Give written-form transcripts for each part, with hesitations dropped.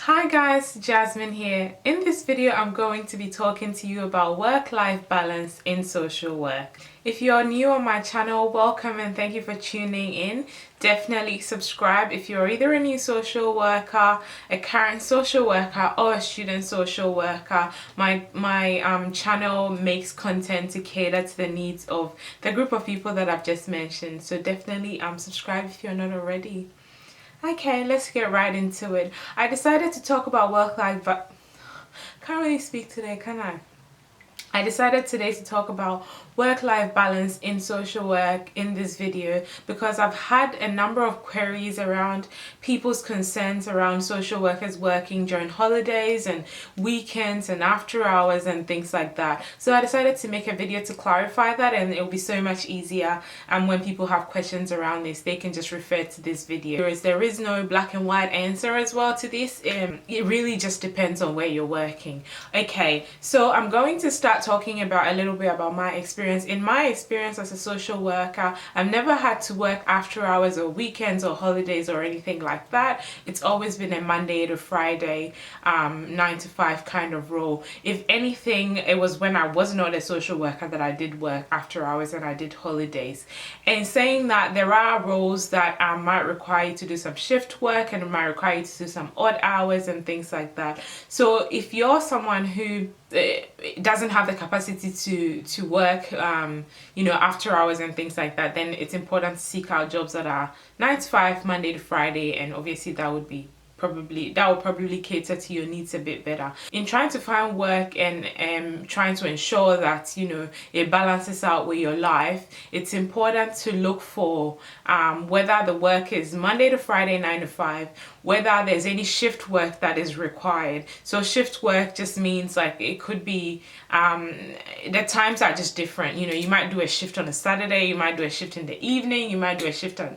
Hi guys, Jasmine here. In this video, I'm going to be talking to you about work-life balance in social work. If you're new on my channel, welcome and thank you for tuning in. Definitely subscribe if you're either a new social worker, a current social worker, or a student social worker. My channel makes content to cater to the needs of the group of people that I've just mentioned. So definitely subscribe if you're not already. Okay, let's get right into it. I decided to talk about work-life, but can't really speak today, can I? I decided today to talk about work-life balance in social work in this video because I've had a number of queries around people's concerns around social workers working during holidays and weekends and after hours and things like that. So I decided to make a video to clarify that, and it'll be so much easier, and when people have questions around this they can just refer to this video. There is no black and white answer as well to this. It really just depends on where you're working. Okay, so I'm going to start talking about a little bit about my experience. In my experience as a social worker, I've never had to work after hours or weekends or holidays or anything like that. It's always been a Monday to Friday 9 to 5 kind of role. If anything, it was when I was not a social worker that I did work after hours and I did holidays. And saying that, there are roles that might require you to do some shift work and might require you to do some odd hours and things like that. So if you're someone who doesn't have the capacity to work after hours and things like that, then it's important to seek out jobs that are 9 to 5 Monday to Friday, and obviously that will probably cater to your needs a bit better. In trying to find work and trying to ensure that it balances out with your life, it's important to look for whether the work is Monday to Friday 9 to 5, whether there's any shift work that is required. So shift work just means like it could be the times are just different. You might do a shift on a Saturday, you might do a shift in the evening, you might do a shift on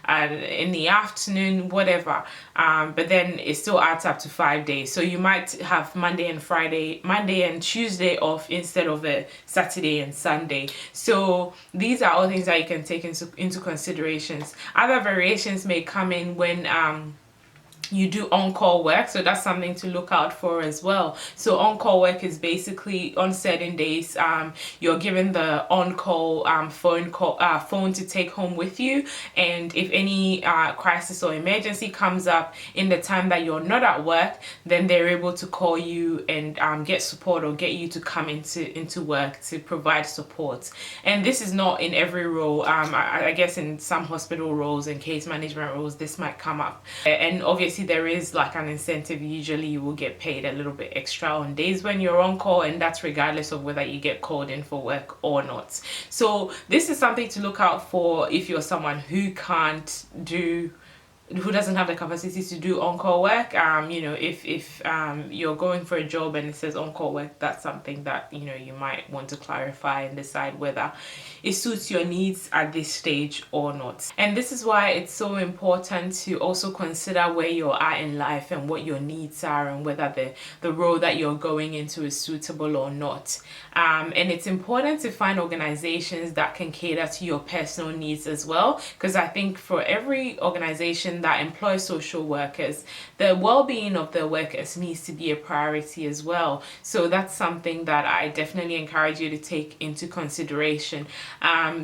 in the afternoon, whatever, but then it still adds up to 5 days. So you might have Monday and Tuesday off instead of a Saturday and Sunday. So these are all things that you can take into considerations. Other variations may come in when you do on-call work, so that's something to look out for as well. So on-call work is basically on certain days you're given the on-call phone to take home with you, and if any crisis or emergency comes up in the time that you're not at work, then they're able to call you and get support or get you to come into work to provide support. And this is not in every role. I guess in some hospital roles and case management roles this might come up, and obviously there is like an incentive. Usually you will get paid a little bit extra on days when you're on call, and that's regardless of whether you get called in for work or not. So this is something to look out for if you're someone who doesn't have the capacity to do on-call work. If you're going for a job and it says on-call work, that's something that you might want to clarify and decide whether it suits your needs at this stage or not. And this is why it's so important to also consider where you're at in life and what your needs are, and whether the role that you're going into is suitable or not. And it's important to find organizations that can cater to your personal needs as well, because I think for every organization that employs social workers, the well-being of the workers needs to be a priority as well. So that's something that I definitely encourage you to take into consideration.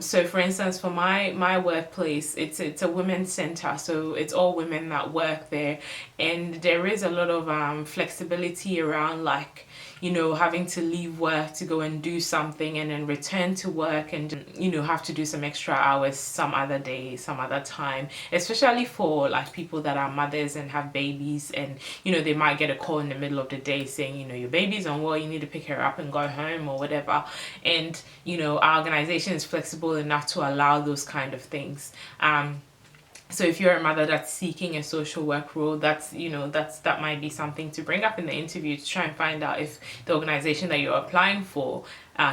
So for instance, for my workplace, it's a women's center, so it's all women that work there, and there is a lot of flexibility around, like having to leave work to go and do something and then return to work and have to do some extra hours some other day, some other time, especially for like people that are mothers and have babies, and they might get a call in the middle of the day saying your baby's unwell, you need to pick her up and go home or whatever. And our organization is flexible enough to allow those kind of things. So if you're a mother that's seeking a social work role, that might be something to bring up in the interview, to try and find out if the organization that you're applying for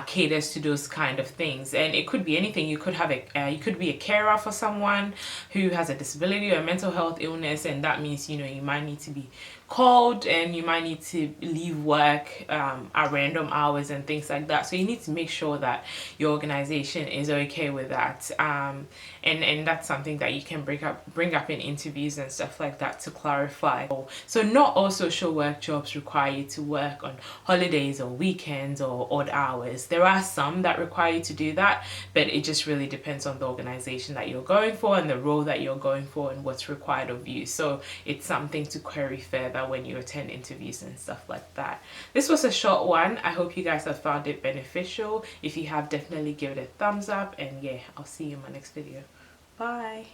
caters to those kind of things. And it could be anything. You could have you could be a carer for someone who has a disability or a mental health illness, and that means, you know, you might need to be called and you might need to leave work at random hours and things like that. So you need to make sure that your organization is okay with that, and that's something that you can bring up in interviews and stuff like that to clarify. So not all social work jobs require you to work on holidays or weekends or odd hours. There are some that require you to do that, but it just really depends on the organization that you're going for and the role that you're going for and what's required of you. So it's something to query further when you attend interviews and stuff like that. This was a short one. I hope you guys have found it beneficial. If you have, definitely give it a thumbs up, and yeah, I'll see you in my next video. Bye.